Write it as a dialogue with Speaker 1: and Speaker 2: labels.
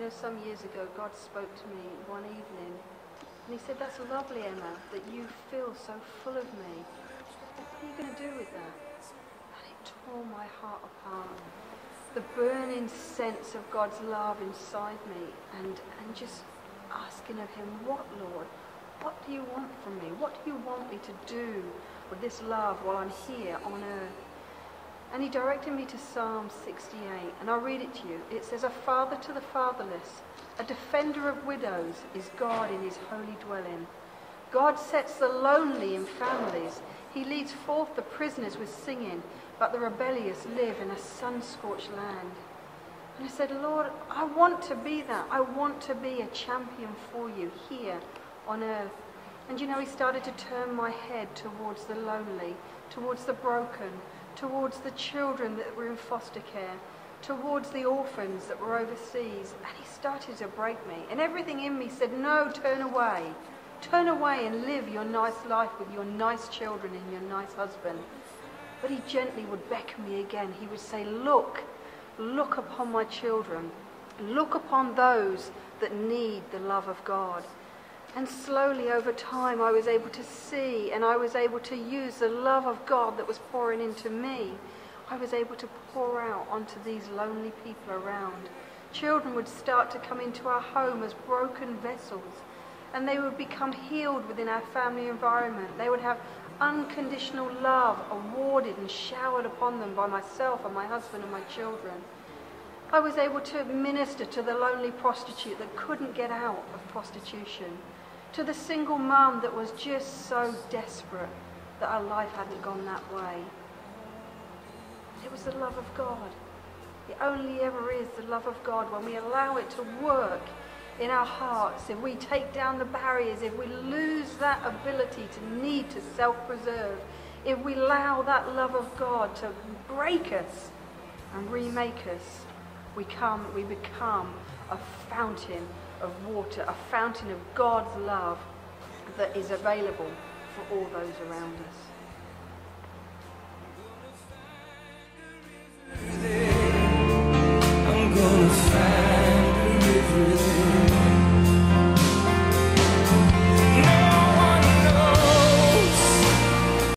Speaker 1: You know, some years ago, God spoke to me one evening, and he said, "That's lovely, Emma, that you feel so full of me. What are you going to do with that?" And it tore my heart apart. The burning sense of God's love inside me, and just asking of him, "What, Lord? What do you want from me? What do you want me to do with this love while I'm here on earth?" And he directed me to Psalm 68, and I'll read it to you. It says, "A father to the fatherless, a defender of widows is God in his holy dwelling. God sets the lonely in families. He leads forth the prisoners with singing, but the rebellious live in a sun-scorched land." And I said, "Lord, I want to be that. I want to be a champion for you here on earth." And you know, he started to turn my head towards the lonely, towards the broken, towards the children that were in foster care, towards the orphans that were overseas. And he started to break me. And everything in me said, "No, turn away. Turn away and live your nice life with your nice children and your nice husband." But he gently would beckon me again. He would say, look upon my children. Look upon those that need the love of God." And slowly over time I was able to see, and I was able to use the love of God that was pouring into me. I was able to pour out onto these lonely people around. Children would start to come into our home as broken vessels, and they would become healed within our family environment. They would have unconditional love awarded and showered upon them by myself and my husband and my children. I was able to minister to the lonely prostitute that couldn't get out of prostitution, to the single mum that was just so desperate that her life hadn't gone that way. It was the love of God. It only ever is the love of God when we allow it to work in our hearts. If we take down the barriers, if we lose that ability to need to self-preserve, if we allow that love of God to break us and remake us, we become a fountain of water, a fountain of God's love that is available for all those around us.